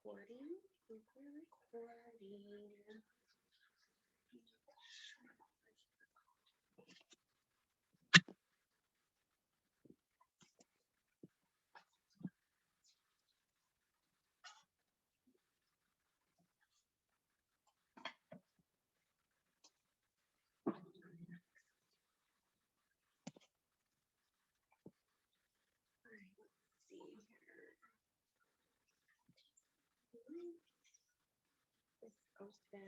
Recording. Open.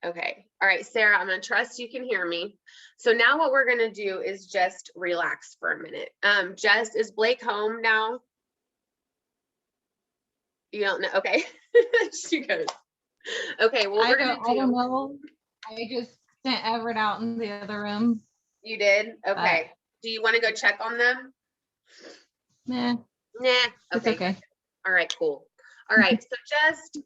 Okay. All right, Sarah, I'm going to trust you can hear me. So now what we're going to do is just relax for a minute. Jess, is Blake home now? You don't know? Okay. She goes. Okay, well, I don't know. I just sent Everett out in the other room. You did? Okay. Do you want to go check on them? Nah. Nah. It's okay. All right, cool. All right, so just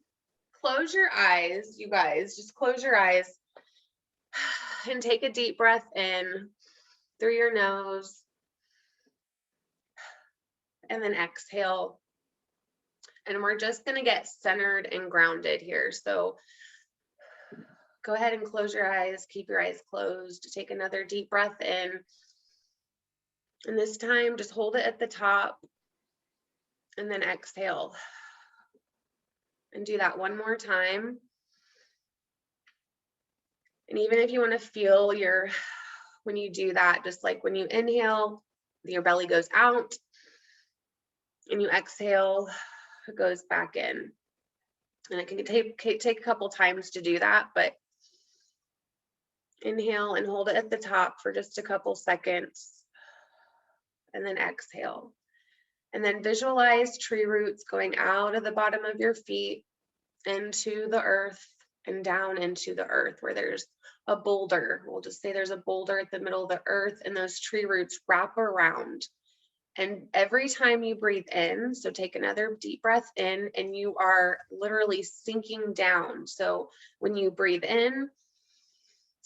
close your eyes, you guys. Just close your eyes and take a deep breath in through your nose. And then exhale. And we're just going to get centered and grounded here. So go ahead and close your eyes. Keep your eyes closed. Take another deep breath in. And this time, just hold it at the top. And then exhale. And do that one more time. And even if you want to feel when you do that, just like when you inhale, your belly goes out. And you exhale, it goes back in. And it can take a couple times to do that, but inhale and hold it at the top for just a couple seconds. And then exhale. And then visualize tree roots going out of the bottom of your feet into the earth and down into the earth where there's a boulder. We'll just say there's a boulder at the middle of the earth and those tree roots wrap around. And every time you breathe in, so take another deep breath in and you are literally sinking down. So when you breathe in,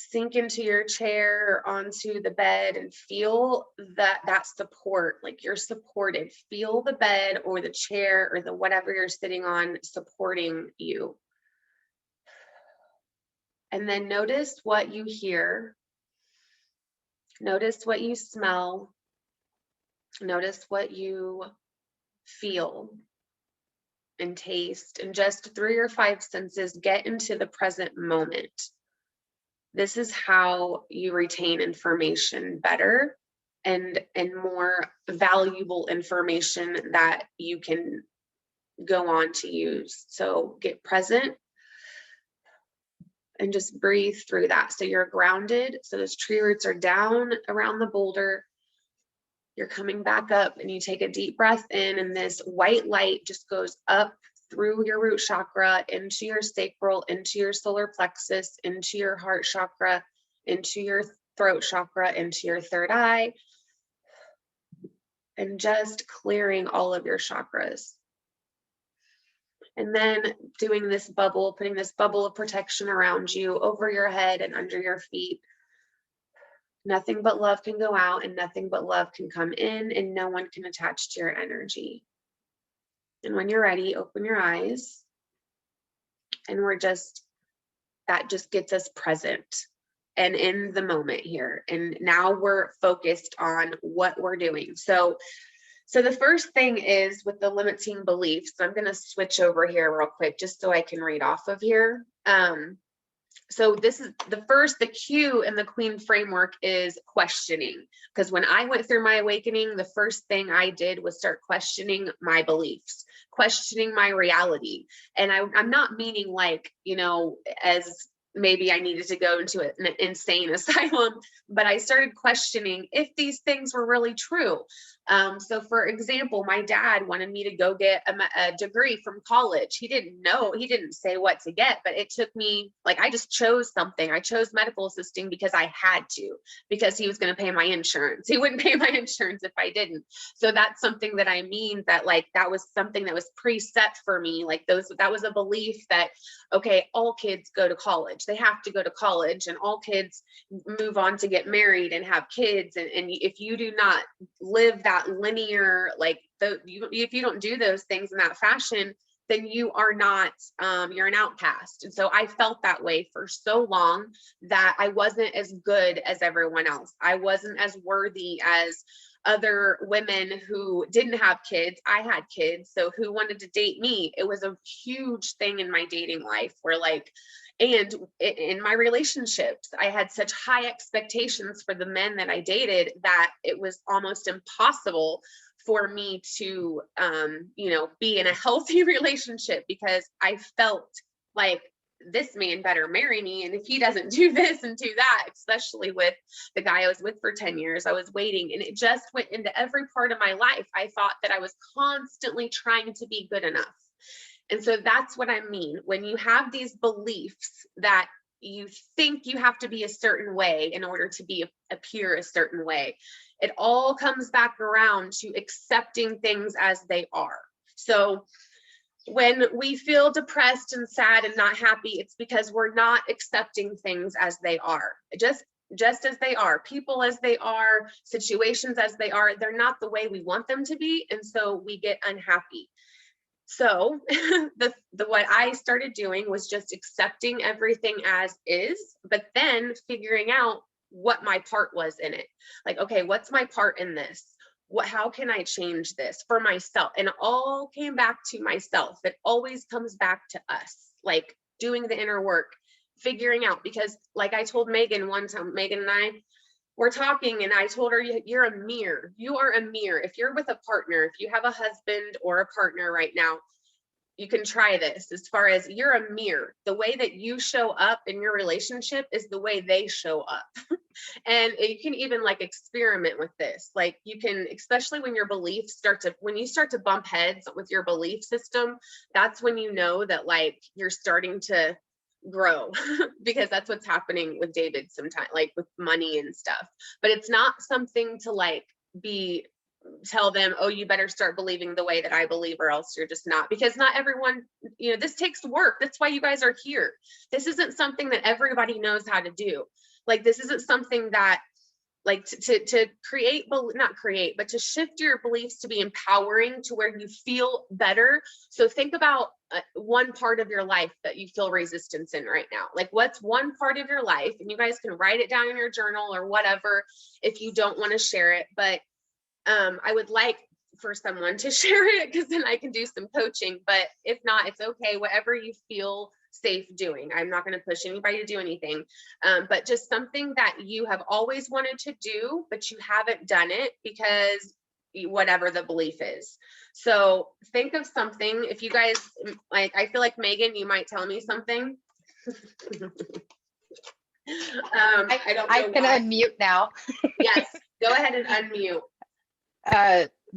sink into your chair or onto the bed and feel that support, like you're supported. Feel the bed or the chair or the whatever you're sitting on supporting you. And then notice what you hear. Notice what you smell. Notice what you feel and taste, and just through your 5 senses, get into the present moment. This is how you retain information better and more valuable information that you can go on to use. So get present and just breathe through that. So you're grounded. So those tree roots are down around the boulder. You're coming back up and you take a deep breath in, and this white light just goes up through your root chakra, into your sacral, into your solar plexus, into your heart chakra, into your throat chakra, into your third eye, and just clearing all of your chakras. And then doing this bubble, putting this bubble of protection around you, over your head and under your feet. Nothing but love can go out and nothing but love can come in, and no one can attach to your energy. And when you're ready, open your eyes. And that just gets us present and in the moment here. And now we're focused on what we're doing. So the first thing is with the limiting beliefs. I'm going to switch over here real quick just so I can read off of here. So this is the Q in the Queen framework is questioning. Because when I went through my awakening, the first thing I did was start questioning my beliefs, questioning my reality. And I'm not meaning like, as maybe I needed to go into an insane asylum, but I started questioning if these things were really true. So for example, my dad wanted me to go get a degree from college. He didn't say what to get, but it took me, like, I just chose something. I chose medical assisting because I had to, because he was going to pay my insurance. He wouldn't pay my insurance if I didn't. So that's something that I mean, that like, that was something that was preset for me. Like that was a belief that, okay, all kids go to college. They have to go to college, and all kids move on to get married and have kids. And if you do not live that linear, like if you don't do those things in that fashion, then you are not, you're an outcast. And so I felt that way for so long, that I wasn't as good as everyone else. I wasn't as worthy as other women who didn't have kids. I had kids, so who wanted to date me? It was a huge thing in my dating life, where like, and in my relationships, I had such high expectations for the men that I dated that it was almost impossible for me to, be in a healthy relationship, because I felt like this man better marry me. And if he doesn't do this and do that, especially with the guy I was with for 10 years, I was waiting, and it just went into every part of my life. I thought that I was constantly trying to be good enough. And so that's what I mean. When you have these beliefs that you think you have to be a certain way in order to appear a certain way, it all comes back around to accepting things as they are. So when we feel depressed and sad and not happy, it's because we're not accepting things as they are. Just as they are, people as they are, situations as they are, they're not the way we want them to be. And so we get unhappy. So what I started doing was just accepting everything as is, but then figuring out what my part was in it. Like, okay, what's my part in this? How can I change this for myself? And it all came back to myself. It always comes back to us, like doing the inner work, figuring out, because like I told Megan one time, Megan and I were talking, and I told her, you're a mirror. You are a mirror. If you're with a partner, if you have a husband or a partner right now, you can try this. As far as, you're a mirror, the way that you show up in your relationship is the way they show up. And you can even like experiment with this. Like you can, especially when your beliefs when you start to bump heads with your belief system, that's when you know that like you're starting to grow because that's what's happening with David sometimes, like with money and stuff. But it's not something to like tell them, oh, you better start believing the way that I believe, or else you're just not. Because not everyone, this takes work. That's why you guys are here. This isn't something that everybody knows how to do. Like this isn't something that like to create, not create, but to shift your beliefs to be empowering, to where you feel better. So think about one part of your life that you feel resistance in right now. Like what's one part of your life, and you guys can write it down in your journal or whatever if you don't want to share it. But I would like for someone to share it, because then I can do some coaching. But if not, it's okay. Whatever you feel safe doing. I'm not going to push anybody to do anything, but just something that you have always wanted to do, but you haven't done it because whatever the belief is. So think of something. If you guys like, I feel like Megan, you might tell me something. I don't know. I can unmute now. Yes, go ahead and unmute.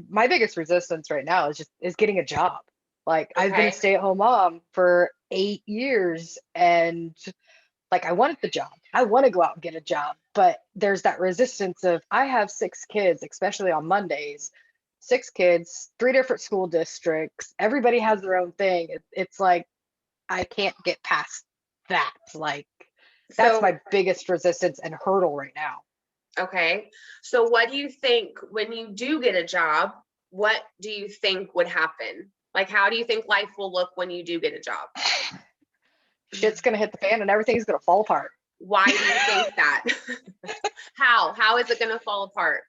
My biggest resistance right now is getting a job. Like I've been a Okay. stay-at-home mom for 8 years, and like I wanted the job. I want to go out and get a job, but there's that resistance of, I have 6 kids, especially on Mondays, 6 kids, 3 different school districts. Everybody has their own thing. It's like I can't get past that. Like that's So, my biggest resistance and hurdle right now. okay. So what do you think when you do get a job, what do you think would happen? Like, how do you think life will look when you do get a job? Shit's gonna hit the fan and everything's gonna fall apart. Why do you think that? How is it going to fall apart?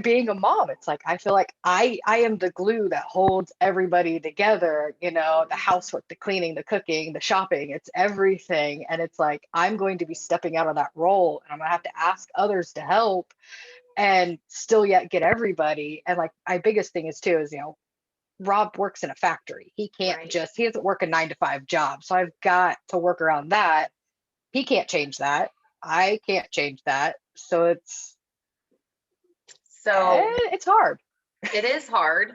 Being a mom, it's like I feel like I am the glue that holds everybody together, the housework, the cleaning, the cooking, the shopping, it's everything. And it's like I'm going to be stepping out of that role, and I'm gonna have to ask others to help and still yet get everybody. And like my biggest thing is too is, Rob works in a factory. He can't Right. he doesn't work a 9-to-5 job. So I've got to work around that. He can't change that. I can't change that. So So It's hard. it is hard,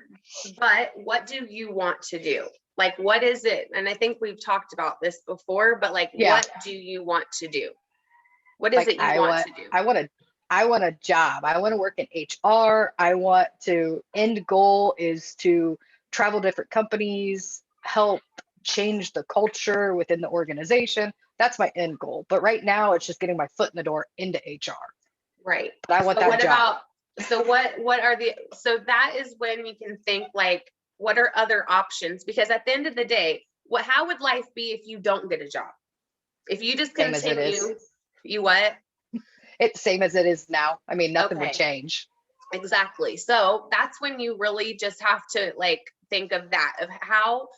but what do you want to do? Like, what is it? And I think we've talked about this before, but like, Yeah. what do you want to do? What is Like it you want to do? I want a job. I want to work in HR. End goal is to travel different companies, help change the culture within the organization. That's my end goal. But right now it's just getting my foot in the door into HR. Right. But I want So that what job. about, so what are the, so that is when you can think like, what are other options? Because at the end of the day, how would life be if you don't get a job? If you just Same as it is. continue, you what? It's same as it is now. I mean, nothing would Okay. change. Exactly. So that's when you really just have to like think of that, of how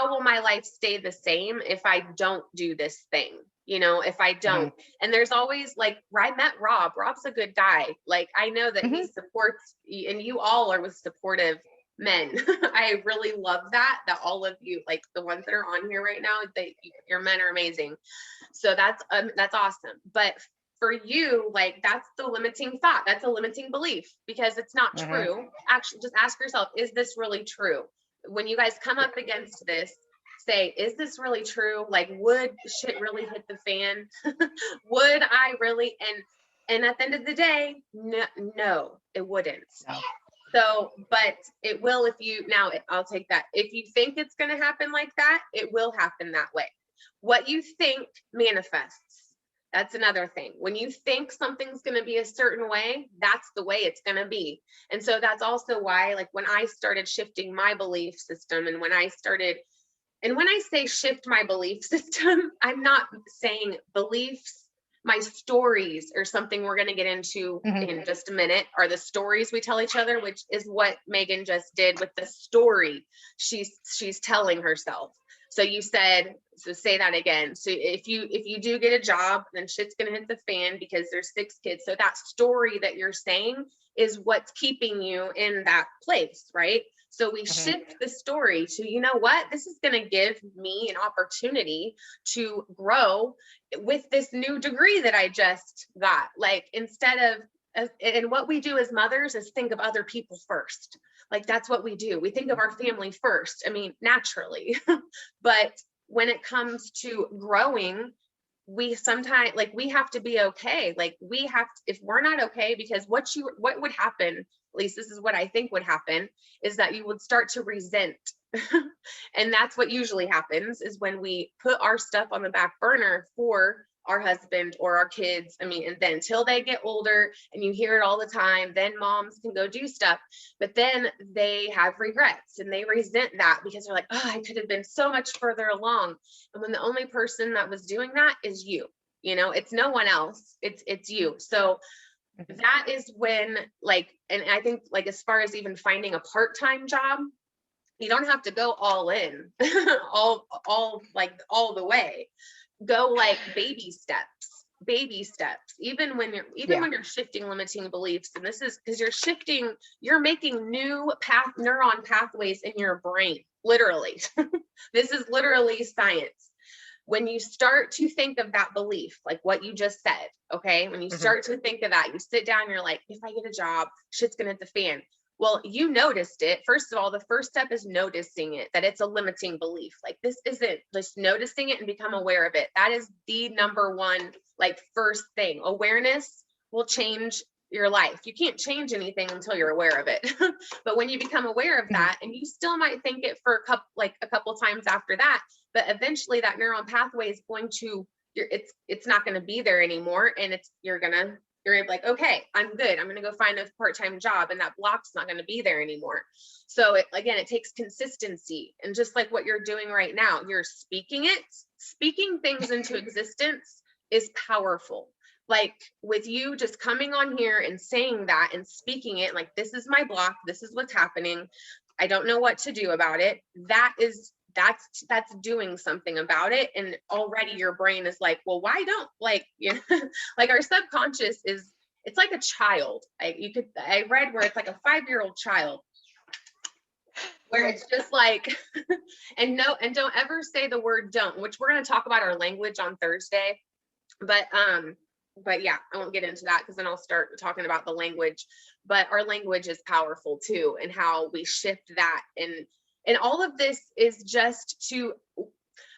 will my life stay the same if I don't do this thing? You know, if I don't. And there's always like, I met Rob. Rob's a good guy. Like, I know that he supports, and you all are with supportive men. I really love that all of you, like the ones that are on here right now, your men are amazing. So that's awesome. But for you, like, that's the limiting thought. That's a limiting belief because it's not true. Actually, just ask yourself, is this really true? When you guys come up against this, say, is this really true? Like, would shit really hit the fan? Would I really? And at the end of the day, no, it wouldn't. No. So, but it will if you, I'll take that. If you think it's going to happen like that, it will happen that way. What you think manifests. That's another thing. When you think something's going to be a certain way, that's the way it's going to be. And so that's also why, like, when I started shifting my belief system and when I say shift my belief system, I'm not saying beliefs, my stories or something we're going to get into in just a minute are the stories we tell each other, which is what Megan just did with the story she's telling herself. So you said, so say that again. So if you do get a job, then shit's going to hit the fan because there's 6 kids. So that story that you're saying is what's keeping you in that place, right? So we shift the story to, you know what, this is going to give me an opportunity to grow with this new degree that I just got. Like, instead of, and what we do as mothers is think of other people first. Like, that's what we do. We think of our family first. I mean, naturally, but when it comes to growing, we sometimes, like, we have to be okay. Like, we have to, if we're not okay, because what would happen, at least this is what I think would happen, is that you would start to resent. And that's what usually happens, is when we put our stuff on the back burner for our husband or our kids. I mean, and then until they get older, and you hear it all the time, then moms can go do stuff, but then they have regrets and they resent that because they're like, oh, I could have been so much further along. And when the only person that was doing that is you, you know, it's no one else, it's you. So that is when, like, and I think, like, as far as even finding a part-time job, you don't have to go all in, all the way. Go like baby steps, even when you're shifting limiting beliefs. And this is because you're making new neuron pathways in your brain, literally. This is literally science. When you start to think of that belief, like what you just said, okay, when you start to think of that, you sit down, you're like, if I get a job, shit's gonna hit the fan. Well, you noticed it. First of all, the first step is noticing it, that it's a limiting belief. Like, this isn't, just noticing it and become aware of it. That is the number one, like, first thing. Awareness will change your life. You can't change anything until you're aware of it. But when you become aware of that, and you still might think it for a couple times after that, but eventually that neuron pathway is going to, it's not going to be there anymore. And you're like, okay, I'm good. I'm going to go find a part-time job, and that block's not going to be there anymore. So it takes consistency. And just like what you're doing right now, you're speaking things into existence is powerful. Like, with you just coming on here and saying that and speaking it, like, this is my block. This is what's happening. I don't know what to do about it. That's doing something about it. And already your brain is like, well, why don't, like, you know, like, our subconscious it's like a child. I read where it's like a 5-year-old child, where it's just like, and don't ever say the word don't, which we're going to talk about our language on Thursday. But but yeah, I won't get into that because then I'll start talking about the language. But our language is powerful too, and how we shift that. And all of this is just to,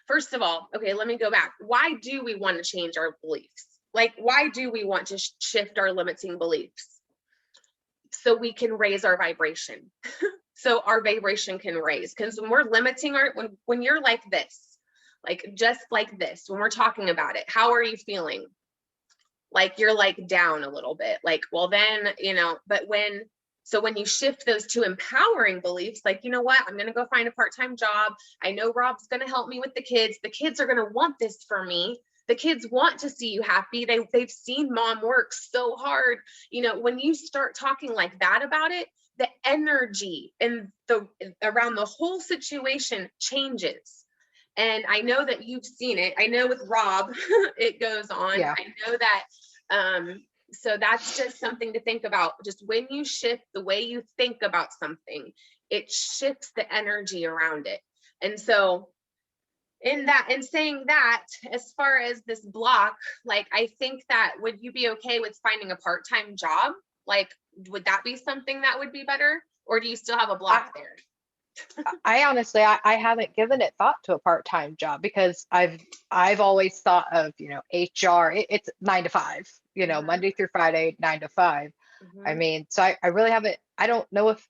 first of all, okay, let me go back. Why do we want to change our beliefs? Like, why do we want to shift our limiting beliefs? So we can raise our vibration. So our vibration can raise. Because when we're limiting when you're like this, like just like this, when we're talking about it, how are you feeling? Like you're like down a little bit, like, well then, but when you shift those two empowering beliefs, like, you know what, I'm going to go find a part-time job. I know Rob's going to help me with the kids. The kids are going to want this for me. The kids want to see you happy. They've seen mom work so hard. When you start talking like that about it, the energy and around the whole situation changes. And I know that you've seen it. I know with Rob, it goes on. Yeah. I know that. So that's just something to think about. Just when you shift the way you think about something, it shifts the energy around it. And so in saying that, as far as this block, like, I think that, would you be okay with finding a part-time job? Like, would that be something that would be better? Or do you still have a block there? I honestly, I haven't given it thought to a part-time job, because I've always thought of, HR, it's 9 to 5, Monday through Friday, 9 to 5. I mean, so I really haven't, I don't know if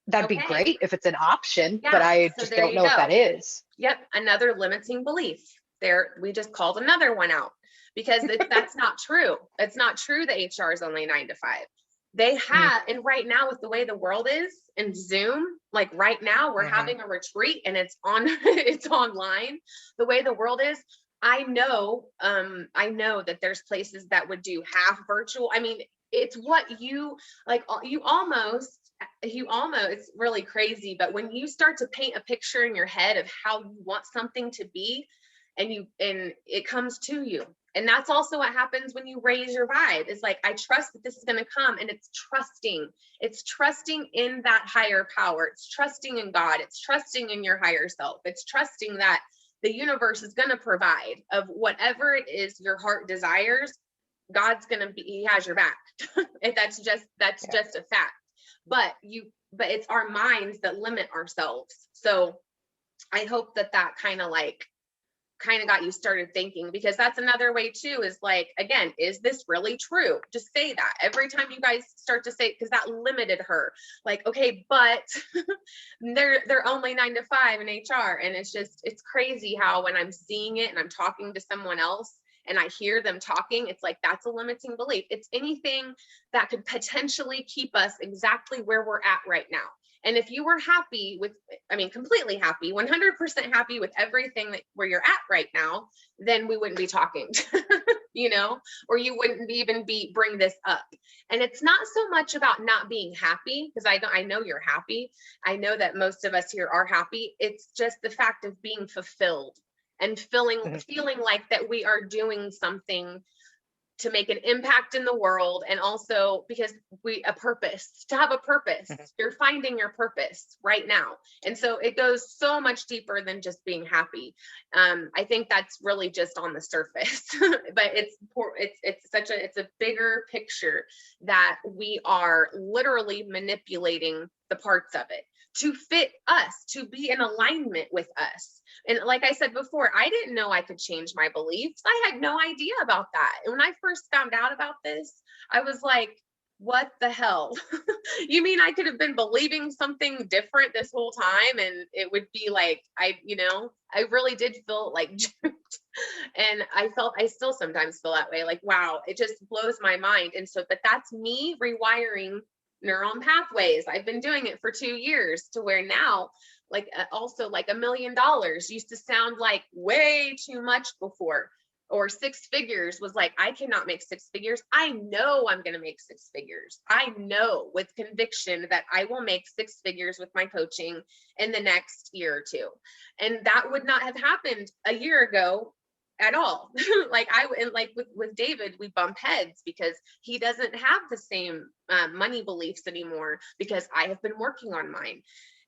that'd be great if it's an option, but I so just there don't you know if go. that is. Yep, another limiting belief. There, we just called another one out, because that's not true. It's not true that HR is only 9 to 5. They have, and right now with the way the world is and Zoom, like right now we're having a retreat and it's online. The way the world is, I know that there's places that would do half virtual. I mean, it's what you like, it's really crazy, but when you start to paint a picture in your head of how you want something to be, and it comes to you. And that's also what happens when you raise your vibe. It's like, I trust that this is going to come, and it's trusting in that higher power. It's trusting in God. It's trusting in your higher self. It's trusting that the universe is going to provide of whatever it is your heart desires. He has your back. That's just a fact. But it's our minds that limit ourselves. So I hope that kind of got you started thinking, because that's another way too, is like, again, is this really true? Just say that every time you guys start to say, because that limited her, like, okay, but they're only 9 to 5 in HR. And it's crazy how when I'm seeing it and I'm talking to someone else and I hear them talking, it's like, that's a limiting belief. It's anything that could potentially keep us exactly where we're at right now. And if you were happy completely happy, 100% happy with everything where you're at right now, then we wouldn't be talking, or you wouldn't even bring this up. And it's not so much about not being happy, because I know you're happy. I know that most of us here are happy. It's just the fact of being fulfilled and feeling like that we are doing something to make an impact in the world. And also because to have a purpose, you're finding your purpose right now. And so it goes so much deeper than just being happy. I think that's really just on the surface, but it's a bigger picture that we are literally manipulating the parts of it to fit us, to be in alignment with us. And like I said before, I didn't know I could change my beliefs. I had no idea about that. And when I first found out about this, I was like, what the hell? You mean I could have been believing something different this whole time? And it would be like, I really did feel like duped. And I still sometimes feel that way. Like, wow, it just blows my mind. And so, but that's me rewiring neuron pathways. I've been doing it for 2 years, to where now, like, also like $1 million used to sound like way too much before, or 6 figures was like, I cannot make 6 figures. I know I'm going to make 6 figures. I know with conviction that I will make 6 figures with my coaching in the next year or two. And that would not have happened a year ago at all. With David, we bump heads because he doesn't have the same money beliefs anymore, because I have been working on mine.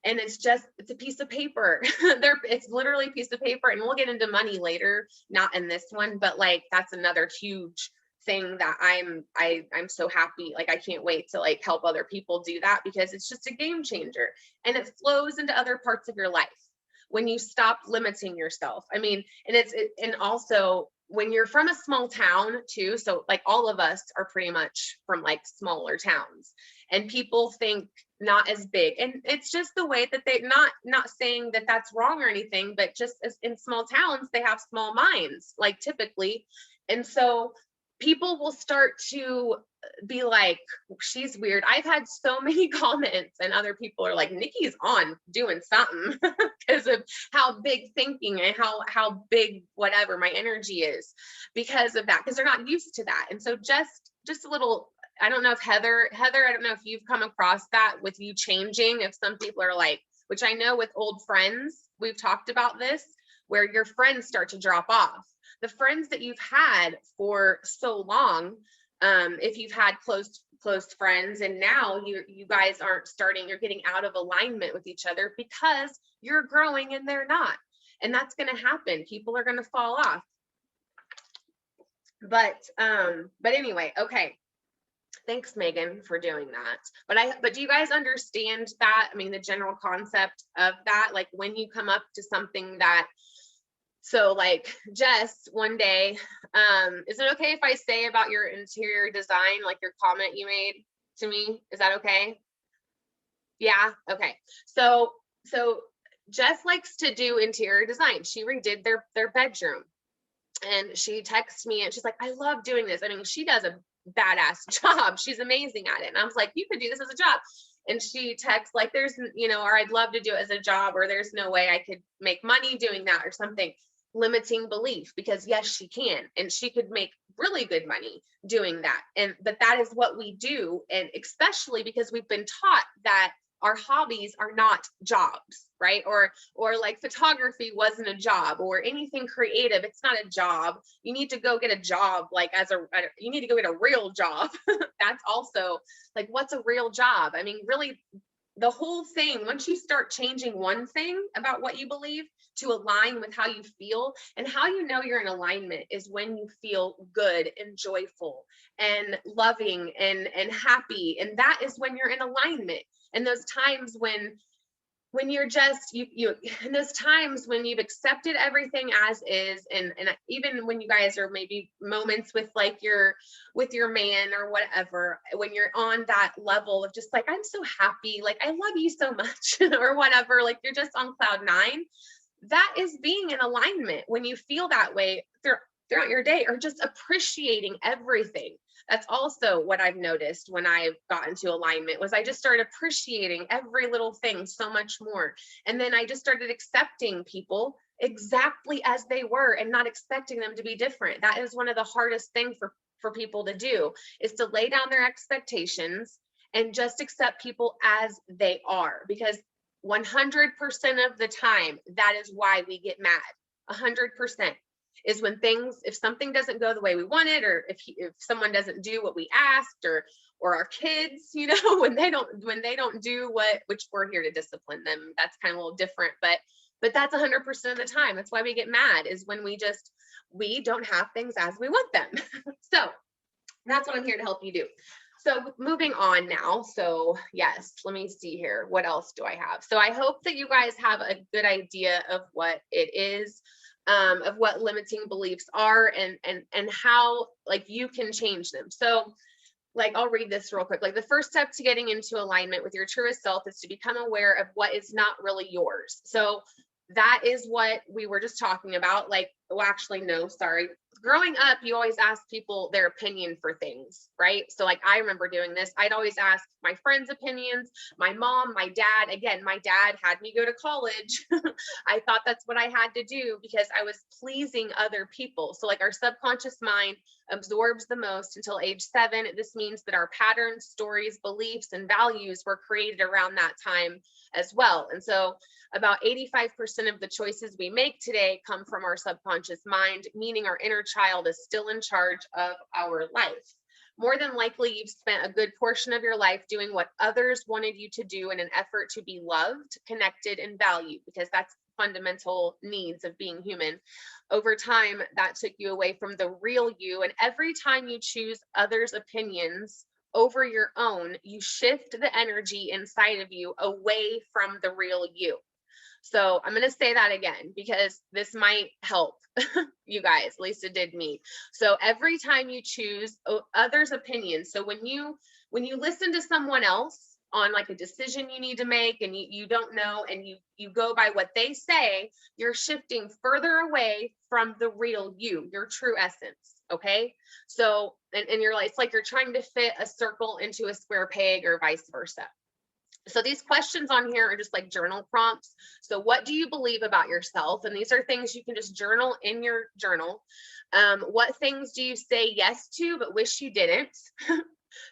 And it's a piece of paper. It's literally a piece of paper. And we'll get into money later, not in this one, but like, that's another huge saying that I'm so happy, like I can't wait to like help other people do that, because it's just a game changer, and it flows into other parts of your life when you stop limiting yourself. I mean, and also when you're from a small town too, so like all of us are pretty much from like smaller towns, and people think not as big, and it's just the way that they, not saying that that's wrong or anything, but just as in small towns they have small minds, like typically. And so people will start to be like, she's weird. I've had so many comments, and other people are like, Nikki's on doing something because of how big thinking and how big whatever my energy is because of that, because they're not used to that. And so just a little, I don't know if Heather, I don't know if you've come across that with you changing, if some people are like, which I know with old friends, we've talked about this, where your friends start to drop off. The friends that you've had for so long, if you've had close friends, and now you guys aren't starting, you're getting out of alignment with each other because you're growing and they're not. And that's going to happen. People are going to fall off. But anyway, okay. Thanks, Megan, for doing that. But do you guys understand that? I mean, the general concept of that, like when you come up to something that, so like Jess, one day, is it okay if I say about your interior design, like your comment you made to me? Is that okay? Yeah. Okay. So Jess likes to do interior design. She redid their bedroom, and she texts me and she's like, I love doing this. I mean, she does a badass job. She's amazing at it. And I was like, you could do this as a job. And she texts like, there's, or I'd love to do it as a job, or there's no way I could make money doing that or something. Limiting belief, because yes, she can, and she could make really good money doing that. But that is what we do. And especially because we've been taught that our hobbies are not jobs, right? Or like photography wasn't a job, or anything creative, it's not a job. You need to go get a job, like you need to go get a real job. That's also like, what's a real job? I mean, really, the whole thing, once you start changing one thing about what you believe to align with how you feel, and how you know you're in alignment is when you feel good and joyful and loving and happy. And that is when you're in alignment. And those times when you're just, in those times when you've accepted everything as is, and even when you guys are maybe moments with like with your man or whatever, when you're on that level of just like, I'm so happy, like I love you so much or whatever, like you're just on cloud nine, that is being in alignment. When you feel that way throughout your day, or just appreciating everything. That's also what I've noticed when I've gotten to alignment, was I just started appreciating every little thing so much more. And then I just started accepting people exactly as they were and not expecting them to be different. That is one of the hardest things for people to do, is to lay down their expectations and just accept people as they are. Because 100% of the time, that is why we get mad. 100%. Is when if something doesn't go the way we wanted, or if someone doesn't do what we asked, or our kids, when they don't do which we're here to discipline them. That's kind of a little different, but that's 100% of the time. That's why we get mad, is when we don't have things as we want them. So that's what I'm here to help you do. So moving on now. So yes, let me see here. What else do I have? So I hope that you guys have a good idea of what it is. Of what limiting beliefs are, and how like you can change them. So like, I'll read this real quick. Like, the first step to getting into alignment with your truest self is to become aware of what is not really yours. So that is what we were just talking about. Like, well, actually, no, sorry. Growing up, you always ask people their opinion for things, right? So like, I remember doing this. I'd always ask my friends' opinions, my mom, my dad. Again, my dad had me go to college. I thought that's what I had to do because I was pleasing other people. So like, our subconscious mind absorbs the most until age 7. This means that our patterns, stories, beliefs, and values were created around that time as well. And so about 85% of the choices we make today come from our subconscious mind, meaning our inner child is still in charge of our life. more than likely you've spent a good portion of your life doing what others wanted you to do in an effort to be loved, connected, and valued, because that's fundamental needs of being human. Over time, that took you away from the real you. And every time you choose others' opinions over your own, you shift the energy inside of you away from the real you. So I'm going to say that again, because this might help you guys, at least it did me. So every time you choose others' opinions, so when you listen to someone else on like a decision you need to make, and you don't know, and you go by what they say, you're shifting further away from the real you, your true essence. Okay. So, and you're like, it's like you're trying to fit a circle into a square peg, or vice versa. So these questions on here are just like journal prompts. So what do you believe about yourself? And these are things you can just journal in your journal. What things do you say yes to, but wish you didn't?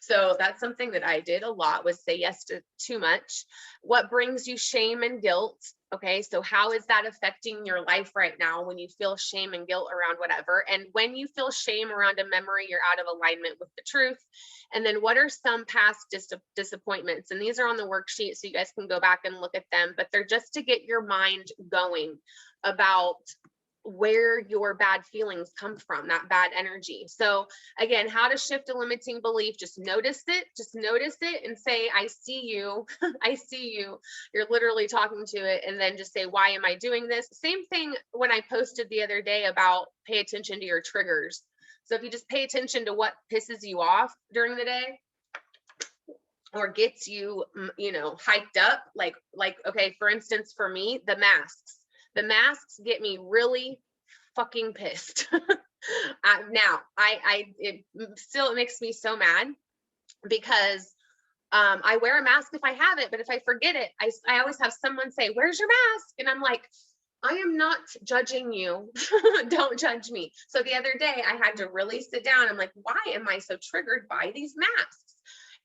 So that's something that I did a lot, was say yes to too much. What brings you shame and guilt? Okay, so how is that affecting your life right now when you feel shame and guilt around whatever? And when you feel shame around a memory, you're out of alignment with the truth. And then what are some past disappointments? And these are on the worksheet, so you guys can go back and look at them, but they're just to get your mind going about where your bad feelings come from, that bad energy. So again, how to shift a limiting belief, just notice it and say, I see you, I see you. You're literally talking to it, and then just say, why am I doing this? Same thing when I posted the other day about pay attention to your triggers. So if you just pay attention to what pisses you off during the day, or gets you, hyped up, like, okay, for instance, for me, the masks get me really fucking pissed. Now, it still makes me so mad, because I wear a mask if I have it, but if I forget it, I always have someone say, where's your mask? And I'm like, I am not judging you. Don't judge me. So the other day I had to really sit down. I'm like, why am I so triggered by these masks?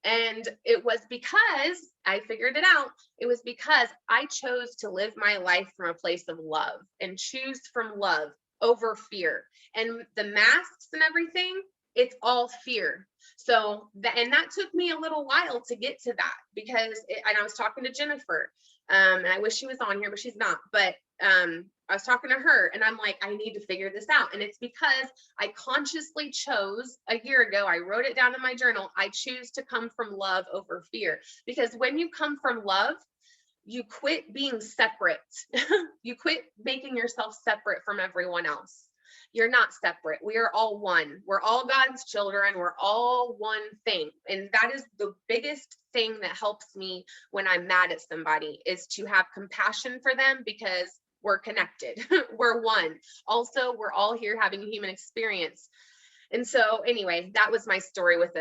And it was because I figured it out. It was because I chose to live my life from a place of love, and choose from love over fear. And the masks and everything, it's all fear. So and that took me a little while to get to that, because and I was talking to Jennifer, and I wish she was on here, but she's not. But I was talking to her, and I'm like, I need to figure this out. And it's because I consciously chose a year ago, I wrote it down in my journal, I choose to come from love over fear. Because when you come from love, you quit being separate. You quit making yourself separate from everyone else. You're not separate. We are all one. We're all God's children. We're all one thing. And that is the biggest thing that helps me when I'm mad at somebody, is to have compassion for them, because we're connected. We're one. Also, we're all here having a human experience. And so anyway, that was my story with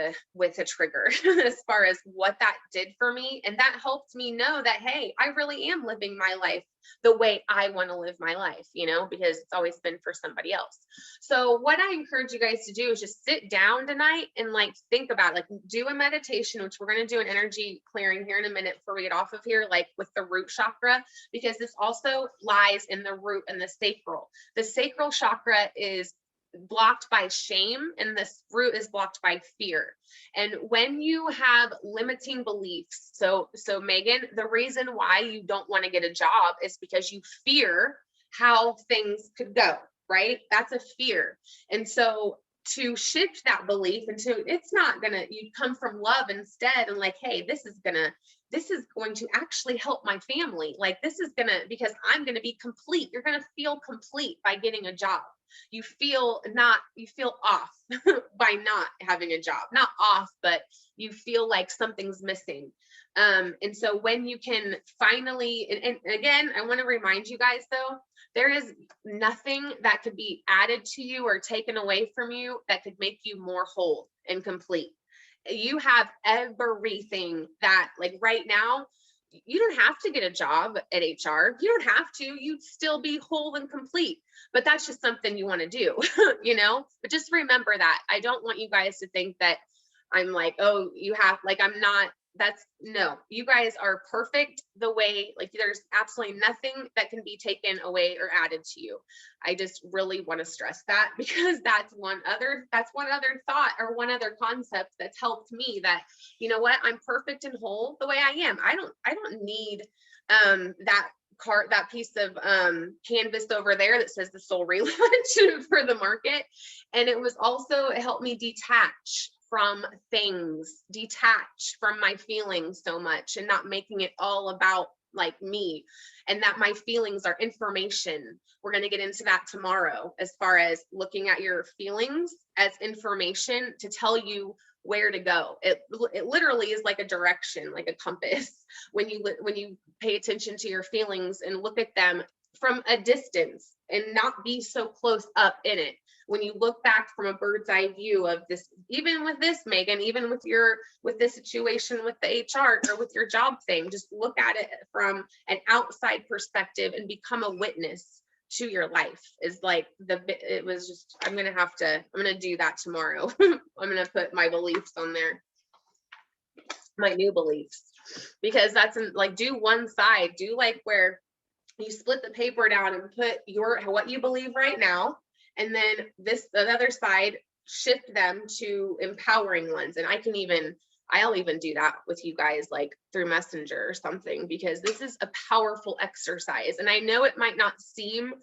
a trigger as far as what that did for me. And that helped me know that, hey, I really am living my life the way I want to live my life, because it's always been for somebody else. So what I encourage you guys to do is just sit down tonight and think about do a meditation, which we're going to do an energy clearing here in a minute before we get off of here, with the root chakra, because this also lies in the root and the sacral. The sacral chakra is blocked by shame, and this root is blocked by fear. And when you have limiting beliefs, so Megan, the reason why you don't want to get a job is because you fear how things could go, right? That's a fear. And so to shift that belief into, it's not gonna, you come from love instead, and hey, this is going to actually help my family. This is because I'm gonna be complete. You're gonna feel complete by getting a job. You feel off by not having a job, not off, but you feel like something's missing. And so when you can finally, and again, I want to remind you guys though, there is nothing that could be added to you or taken away from you that could make you more whole and complete. You have everything that, right now, you don't have to get a job at HR. You don't have to. You'd still be whole and complete. But that's just something you want to do, But just remember that. I don't want you guys to think that I'm oh, you have, I'm not no, you guys are perfect the way, like there's absolutely nothing that can be taken away or added to you. I just really want to stress that, because that's one other thought or one other concept that's helped me, that, you know what, I'm perfect and whole the way I am. I don't need that piece of canvas over there that says the soul relaunch for the market. And it helped me detach from things, detach from my feelings so much, and not making it all about like me, and that my feelings are information. We're going to get into that tomorrow, as far as looking at your feelings as information to tell you where to go. It literally is like a direction, like a compass, when you pay attention to your feelings and look at them from a distance and not be so close up in it. When you look back from a bird's eye view of this, even with this, Megan, even with this situation with the HR or with your job thing, just look at it from an outside perspective and become a witness to your life. Is like it was just, I'm going to do that tomorrow. I'm going to put my beliefs on there, my new beliefs, because that's like, do one side, do like where you split the paper down and put what you believe right now, and then the other side, shift them to empowering ones. And I'll even do that with you guys, like through Messenger or something, because this is a powerful exercise. And I know it might not seem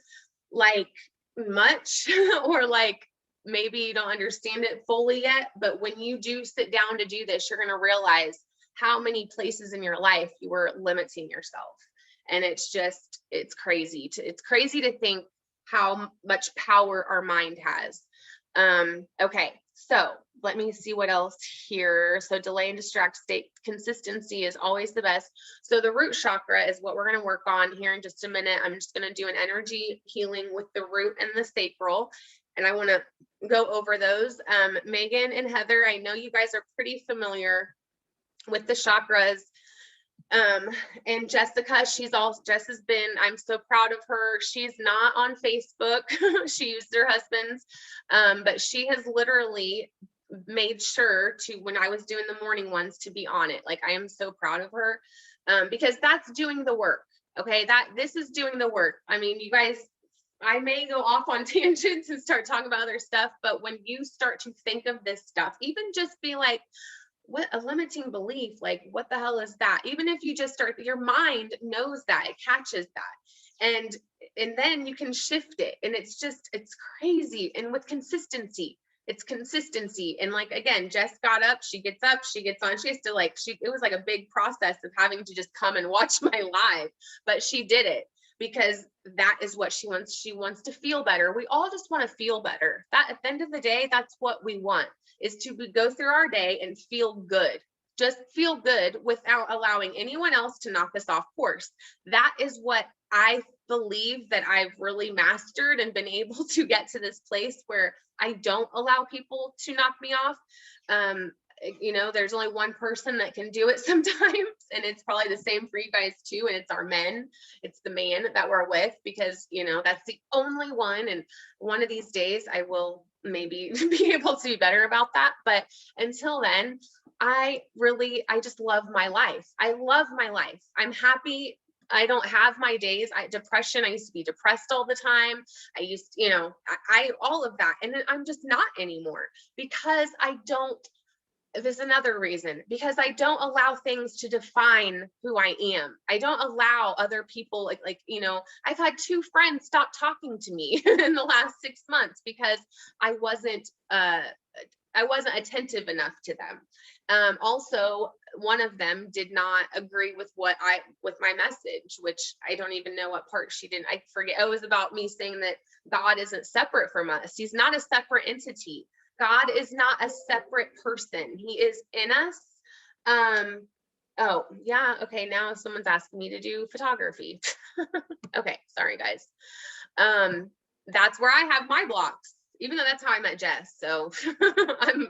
like much or like maybe you don't understand it fully yet, but when you do sit down to do this, you're going to realize how many places in your life you were limiting yourself. And it's crazy to think how much power our mind has. Okay, so let me see what else here. So delay and distract state consistency is always the best. So the root chakra is what we're going to work on here in just a minute. I'm just going to do an energy healing with the root and the sacral, and I want to go over those. Megan and Heather, I know you guys are pretty familiar with the chakras. And Jessica, Jess has been, I'm so proud of her. She's not on Facebook. She used her husband's, but she has literally made sure to, when I was doing the morning ones, to be on it. Like, I am so proud of her, because that's doing the work. Okay. This is doing the work. I mean, you guys, I may go off on tangents and start talking about other stuff, but when you start to think of this stuff, even just be like, what a limiting belief, like what the hell is that? Even if you just start, your mind knows that, it catches that, and then you can shift it. And it's crazy. And with consistency, it's consistency. And like, again, Jess got up, she gets on, she has to it was like a big process of having to just come and watch my live, but she did it because that is what she wants. She wants to feel better. We all just want to feel better. That at the end of the day, that's what we want, is to go through our day and feel good. Just feel good without allowing anyone else to knock us off course. That is what I believe that I've really mastered and been able to get to this place where I don't allow people to knock me off. There's only one person that can do it sometimes, and it's probably the same for you guys too. And it's our men. It's the man that we're with, because that's the only one. And one of these days I will maybe be able to be better about that. But until then, I just love my life. I love my life. I'm happy. I don't have my days. Depression. I used to be depressed all the time. I used, all of that. And I'm just not anymore, because there's another reason, because I don't allow things to define who I am. I don't allow other people, I've had 2 friends stop talking to me in the last 6 months because I wasn't attentive enough to them. Also, one of them did not agree with with my message, which I don't even know what part she didn't, I forget. It was about me saying that God isn't separate from us. He's not a separate entity. God is not a separate person. He is in us. Oh yeah. Okay. Now someone's asking me to do photography. Okay. Sorry guys. That's where I have my blocks, even though that's how I met Jess. So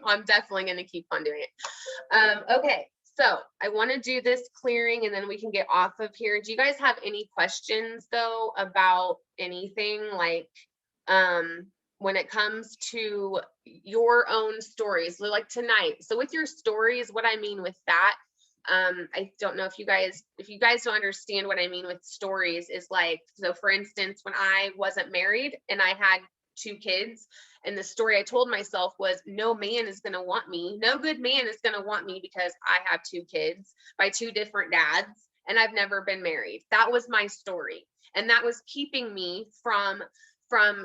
I'm definitely going to keep on doing it. Okay. So I want to do this clearing and then we can get off of here. Do you guys have any questions though about anything, like, when it comes to your own stories, like tonight? So with your stories, what I mean with that, I don't know if you guys don't understand what I mean with stories is like, so for instance, when I wasn't married and I had 2 kids, and the story I told myself was, no man is going to want me. No good man is going to want me because I have 2 kids by 2 different dads and I've never been married. That was my story. And that was keeping me from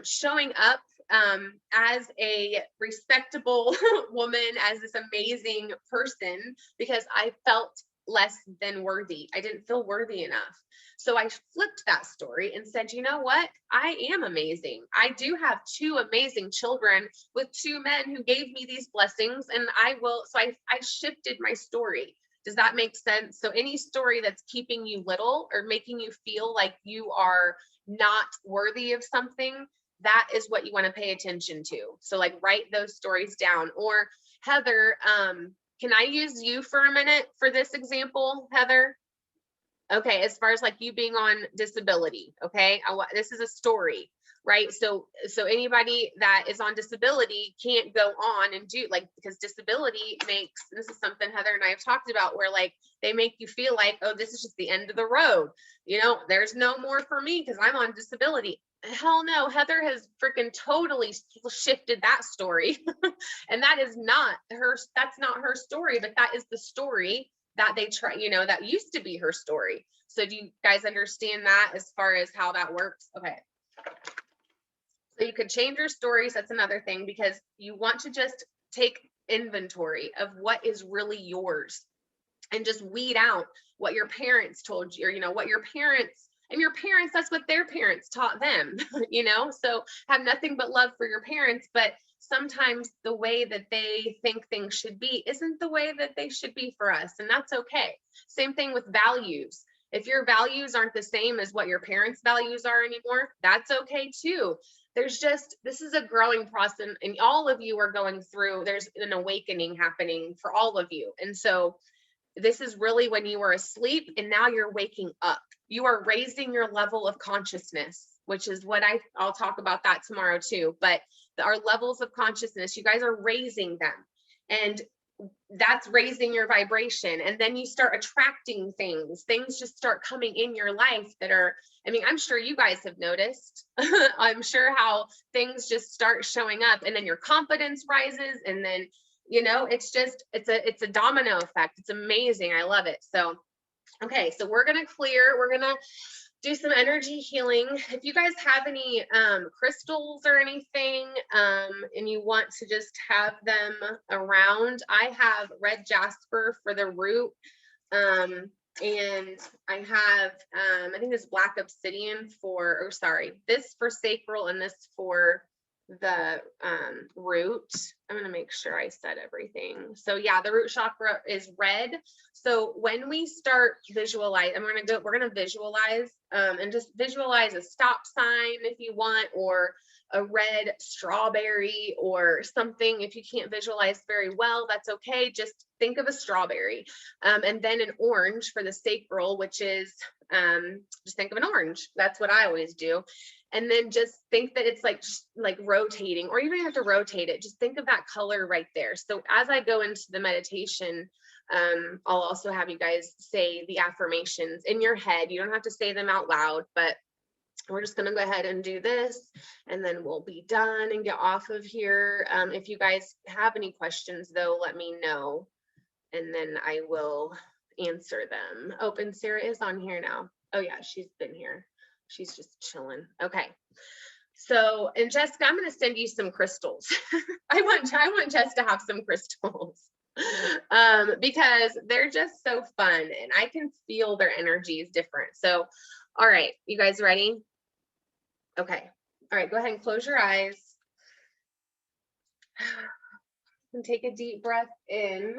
showing up as a respectable woman, as this amazing person, because I felt less than worthy. I didn't feel worthy enough. So I flipped that story and said, you know what? I am amazing. I do have 2 amazing children with 2 men who gave me these blessings, and I will. So I shifted my story. Does that make sense? So any story that's keeping you little or making you feel like you are not worthy of something, that is what you want to pay attention to. So like write those stories down. Or Heather, can I use you for a minute for this example, Heather? Okay, as far as like you being on disability, okay? This is a story, right? So anybody that is on disability can't go on and do, like, because disability makes, this is something Heather and I have talked about, where like they make you feel like, oh, this is just the end of the road. You know, there's no more for me because I'm on disability. Hell no, Heather has freaking totally shifted that story. And that is not her, that's not her story, but that is the story that they try, you know, that used to be her story. So do you guys understand that as far as how that works? Okay. So you could change your stories. That's another thing, because you want to just take inventory of what is really yours and just weed out what your parents told you, or, you know, what your parents, and your parents, that's what their parents taught them, you know, so have nothing but love for your parents. But sometimes the way that they think things should be isn't the way that they should be for us. And that's okay. Same thing with values. If your values aren't the same as what your parents' values are anymore, that's okay too. There's just, this is a growing process, and all of you are going through, there's an awakening happening for all of you. And so this is really when you were asleep and now you're waking up. You are raising your level of consciousness, which is what I'll talk about that tomorrow too. But our levels of consciousness, you guys are raising them, and that's raising your vibration. And then you start attracting things just start coming in your life that are, I mean, I'm sure you guys have noticed. I'm sure how things just start showing up, and then your confidence rises, and then, you know, it's just, it's a domino effect. It's amazing. I love it. So, okay. So we're going to do some energy healing. If you guys have any crystals or anything, and you want to just have them around, I have red jasper for the root. And I have, I think this black obsidian this for sacral and this for the root. I'm going to make sure I said everything. So yeah, the root chakra is red. So when we start visualize, we're going to visualize, and just visualize a stop sign if you want, or a red strawberry or something. If you can't visualize very well, that's okay. Just think of a strawberry, and then an orange for the sacral, which is, just think of an orange. That's what I always do. And then just think that it's like rotating, or you don't have to rotate it. Just think of that color right there. So as I go into the meditation, I'll also have you guys say the affirmations in your head. You don't have to say them out loud, but we're just going to go ahead and do this, and then we'll be done and get off of here. If you guys have any questions though, let me know, and then I will answer them. Oh, and Sarah is on here now. Oh yeah, she's been here. She's just chilling. Okay. So, and Jessica, I'm going to send you some crystals. I want Jess to have some crystals, because they're just so fun, and I can feel their energy is different. So, all right, you guys ready? Okay. All right, go ahead and close your eyes and take a deep breath in.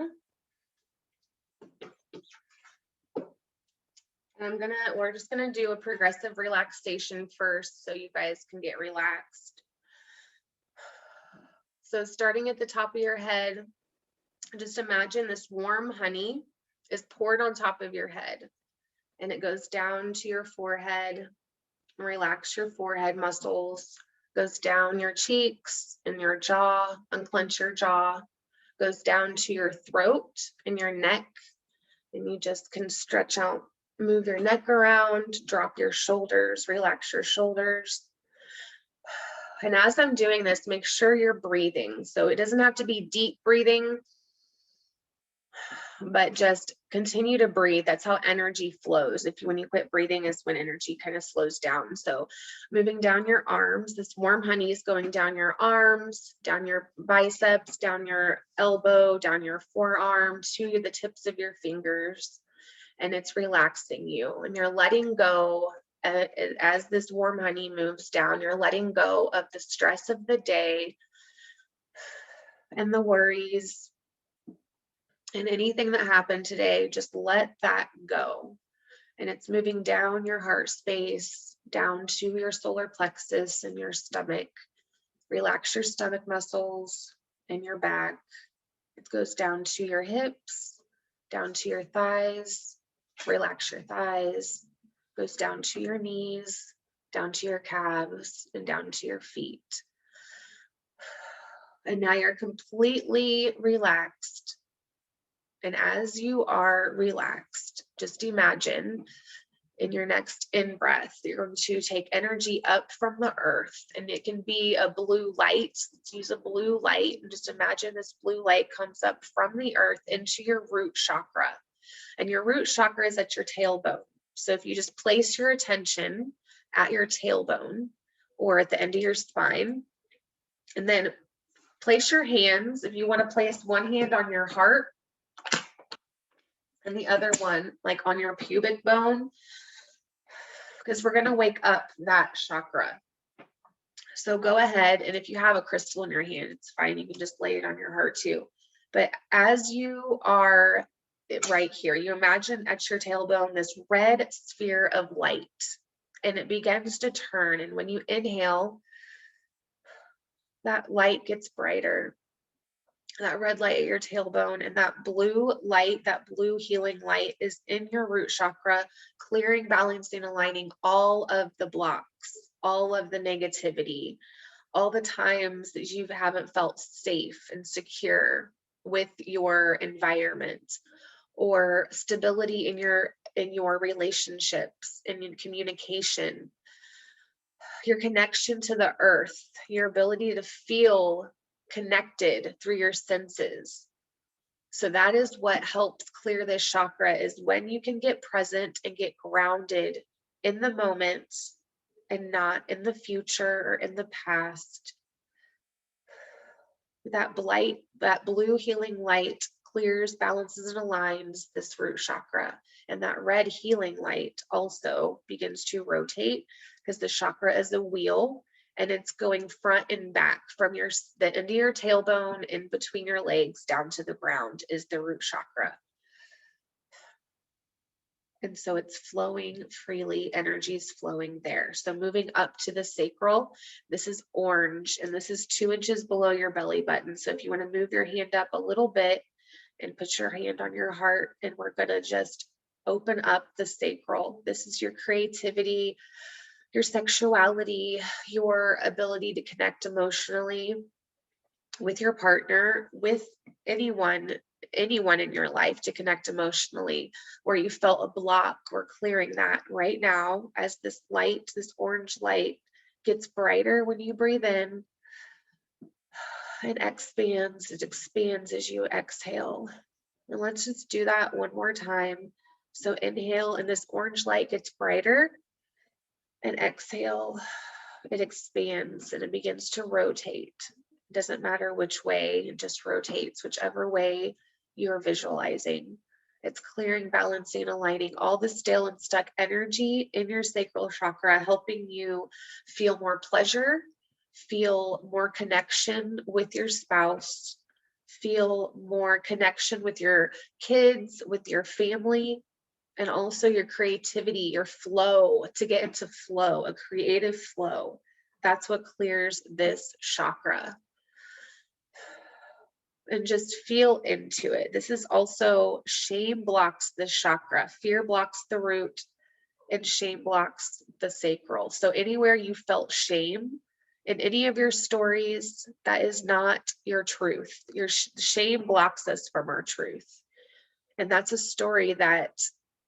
And we're just gonna do a progressive relaxation first, so you guys can get relaxed. So starting at the top of your head, just imagine this warm honey is poured on top of your head, and it goes down to your forehead. Relax your forehead muscles, goes down your cheeks and your jaw, unclench your jaw, goes down to your throat and your neck, And you just can stretch out, move your neck around, drop your shoulders, relax your shoulders. And as I'm doing this, make sure you're breathing. So it doesn't have to be deep breathing, but just continue to breathe. That's how energy flows. When you quit breathing is when energy kind of slows down. So moving down your arms, this warm honey is going down your arms, down your biceps, down your elbow, down your forearm to the tips of your fingers. And it's relaxing you, and you're letting go. As this warm honey moves down, you're letting go of the stress of the day and the worries and anything that happened today. Just let that go. And it's moving down your heart space, down to your solar plexus and your stomach. Relax your stomach muscles and your back. It goes down to your hips, down to your thighs. Relax your thighs. Goes down to your knees, down to your calves, and down to your feet. And now you're completely relaxed. And as you are relaxed, just imagine in your next in-breath, you're going to take energy up from the earth, and it can be a blue light. Let's use a blue light, and just imagine this blue light comes up from the earth into your root chakra. And your root chakra is at your tailbone. So if you just place your attention at your tailbone or at the end of your spine, and then place your hands, if you want to place one hand on your heart and the other one like on your pubic bone, because we're going to wake up that chakra. So go ahead, and if you have a crystal in your hand, it's fine. You can just lay it on your heart too. But as you are right here, you imagine at your tailbone this red sphere of light, and it begins to turn. And when you inhale, that light gets brighter, that red light at your tailbone, and that blue light, that blue healing light is in your root chakra, clearing, balancing, aligning all of the blocks, all of the negativity, all the times that you haven't felt safe and secure with your environment, or stability in your relationships and in communication, your connection to the earth, your ability to feel connected through your senses. So that is what helps clear this chakra, is when you can get present and get grounded in the moment and not in the future or in the past. That blue healing light clears, balances, and aligns this root chakra. And that red healing light also begins to rotate, because the chakra is a wheel, and it's going front and back from the end of your tailbone, in between your legs, down to the ground is the root chakra. And so it's flowing freely, energy is flowing there. So moving up to the sacral, this is orange, and this is 2 inches below your belly button. So if you want to move your hand up a little bit and put your hand on your heart, and we're going to just open up the sacral. This is your creativity, your sexuality, your ability to connect emotionally with your partner, with anyone in your life, to connect emotionally, where you felt a block. We're clearing that right now as this light, this orange light, gets brighter when you breathe in and expands. It expands as you exhale. And let's just do that one more time. So inhale, and this orange light gets brighter, and exhale, it expands and it begins to rotate. It doesn't matter which way, it just rotates whichever way you're visualizing. It's clearing, balancing, aligning all the stale and stuck energy in your sacral chakra, helping you feel more pleasure, feel more connection with your spouse, feel more connection with your kids, with your family, and also your creativity, your flow, to get into flow, a creative flow. That's what clears this chakra. And just feel into it. This is also, shame blocks this chakra. Fear blocks the root, and shame blocks the sacral. So anywhere you felt shame in any of your stories, that is not your truth. Your shame blocks us from our truth. And that's a story that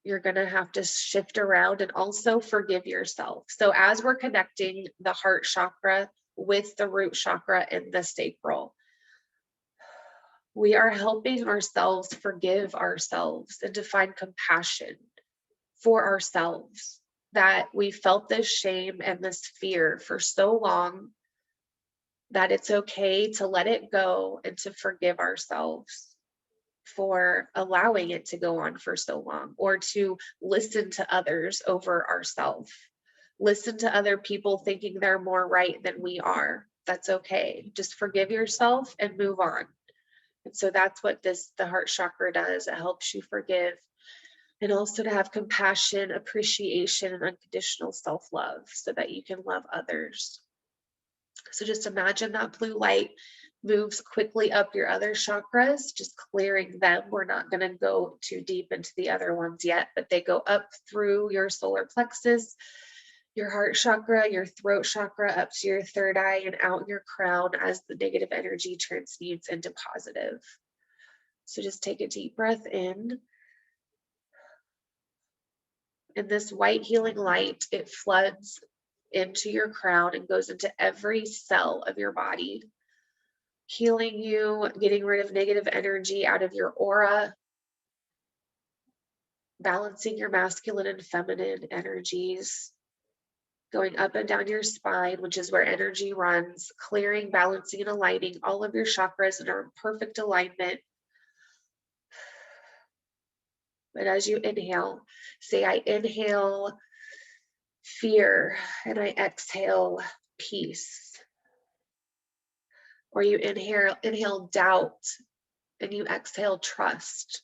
you're going to have to shift around and also forgive yourself. So as we're connecting the heart chakra with the root chakra and the sacral, we are helping ourselves forgive ourselves and to find compassion for ourselves, that we felt this shame and this fear for so long that it's okay to let it go and to forgive ourselves for allowing it to go on for so long, or to listen to others over ourselves. Listen to other people thinking they're more right than we are. That's okay. Just forgive yourself and move on. And so that's what the heart chakra does. It helps you forgive, and also to have compassion, appreciation, and unconditional self-love so that you can love others. So just imagine that blue light moves quickly up your other chakras, just clearing them. We're not going to go too deep into the other ones yet, but they go up through your solar plexus, your heart chakra, your throat chakra, up to your third eye and out your crown as the negative energy transmutes into positive. So just take a deep breath in. And this white healing light, it floods into your crown and goes into every cell of your body, healing you, getting rid of negative energy out of your aura, balancing your masculine and feminine energies, going up and down your spine, which is where energy runs, clearing, balancing, and aligning all of your chakras that are in perfect alignment. But as you inhale, say, I inhale fear and I exhale peace. Or you inhale doubt and you exhale trust.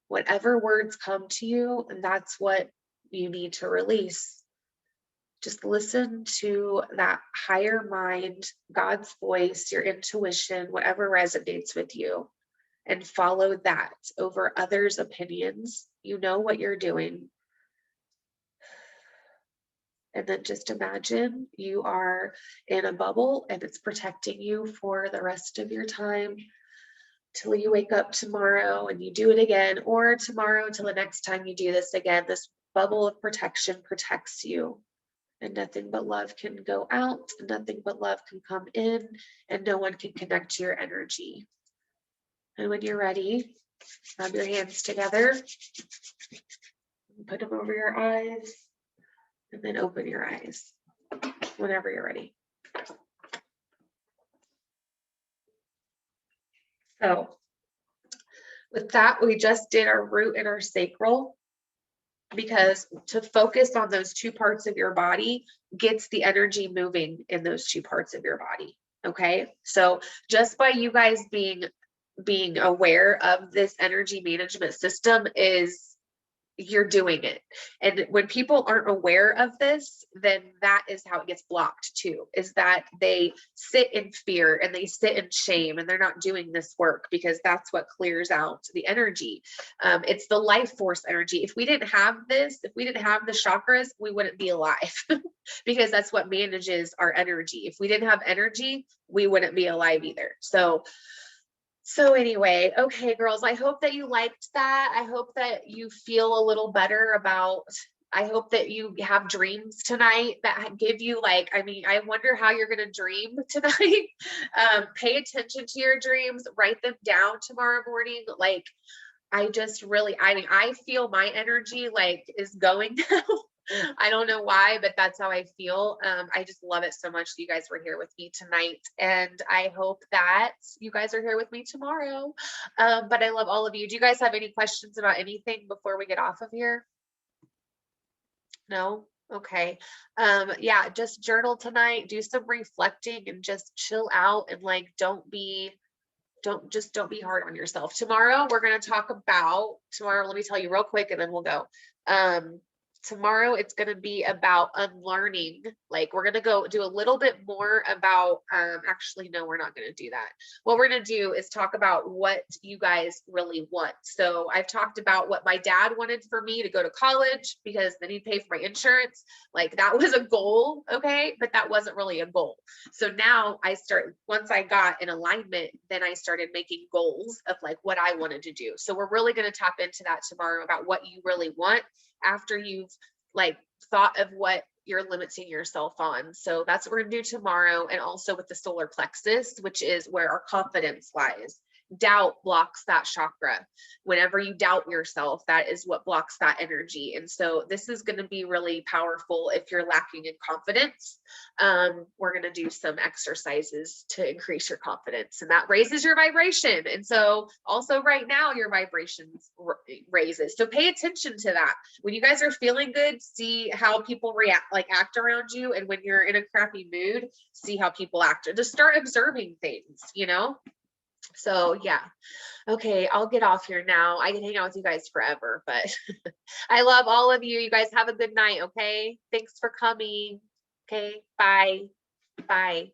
Whatever words come to you, and that's what you need to release. Just listen to that higher mind, God's voice, your intuition, whatever resonates with you, and follow that over others' opinions. You know what you're doing. And then just imagine you are in a bubble and it's protecting you for the rest of your time till you wake up tomorrow and you do it again, or tomorrow till the next time you do this again. This bubble of protection protects you, and nothing but love can go out, and nothing but love can come in, and no one can connect to your energy. And when you're ready, rub your hands together, put them over your eyes, and then open your eyes whenever you're ready. So with that, we just did our root and our sacral, because to focus on those two parts of your body gets the energy moving in those two parts of your body. Okay. So just by you guys being aware of this energy management system, you're doing it. And when people aren't aware of this, then that is how it gets blocked too, is that they sit in fear and they sit in shame and they're not doing this work, because that's what clears out the energy. It's the life force energy. If we didn't have this, if we didn't have the chakras, we wouldn't be alive because that's what manages our energy. If we didn't have energy, we wouldn't be alive either. So anyway, okay, girls, I hope that you liked that. I hope that you feel a little better I hope that you have dreams tonight that give you I wonder how you're going to dream tonight. Pay attention to your dreams, write them down tomorrow morning. I feel my energy is going now. I don't know why, but that's how I feel. I just love it so much that you guys were here with me tonight. And I hope that you guys are here with me tomorrow. But I love all of you. Do you guys have any questions about anything before we get off of here? No? Okay. Yeah, just journal tonight, do some reflecting and just chill out, and don't be hard on yourself. Tomorrow, let me tell you real quick and then we'll go. tomorrow it's going to be about unlearning. Like we're going to go do a little bit more about, actually, no, we're not going to do that. What we're going to do is talk about what you guys really want. So I've talked about what my dad wanted for me to go to college because then he'd pay for my insurance. Like that was a goal. Okay. But that wasn't really a goal. So now once I got in alignment, then I started making goals of like what I wanted to do. So we're really going to tap into that tomorrow about what you really want after you've like thought of what you're limiting yourself on. So that's what we're gonna do tomorrow. And also with the solar plexus, which is where our confidence lies. Doubt blocks that chakra. Whenever you doubt yourself, that is what blocks that energy. And so this is going to be really powerful if you're lacking in confidence. We're going to do some exercises to increase your confidence, and that raises your vibration. And so also right now your vibrations raises. So pay attention to that. When you guys are feeling good, see how people act around you. And when you're in a crappy mood, see how people act. Just start observing things, you know? So yeah. Okay, I'll get off here now. I can hang out with you guys forever, but I love all of you. You guys have a good night. Okay. Thanks for coming. Okay. Bye. Bye.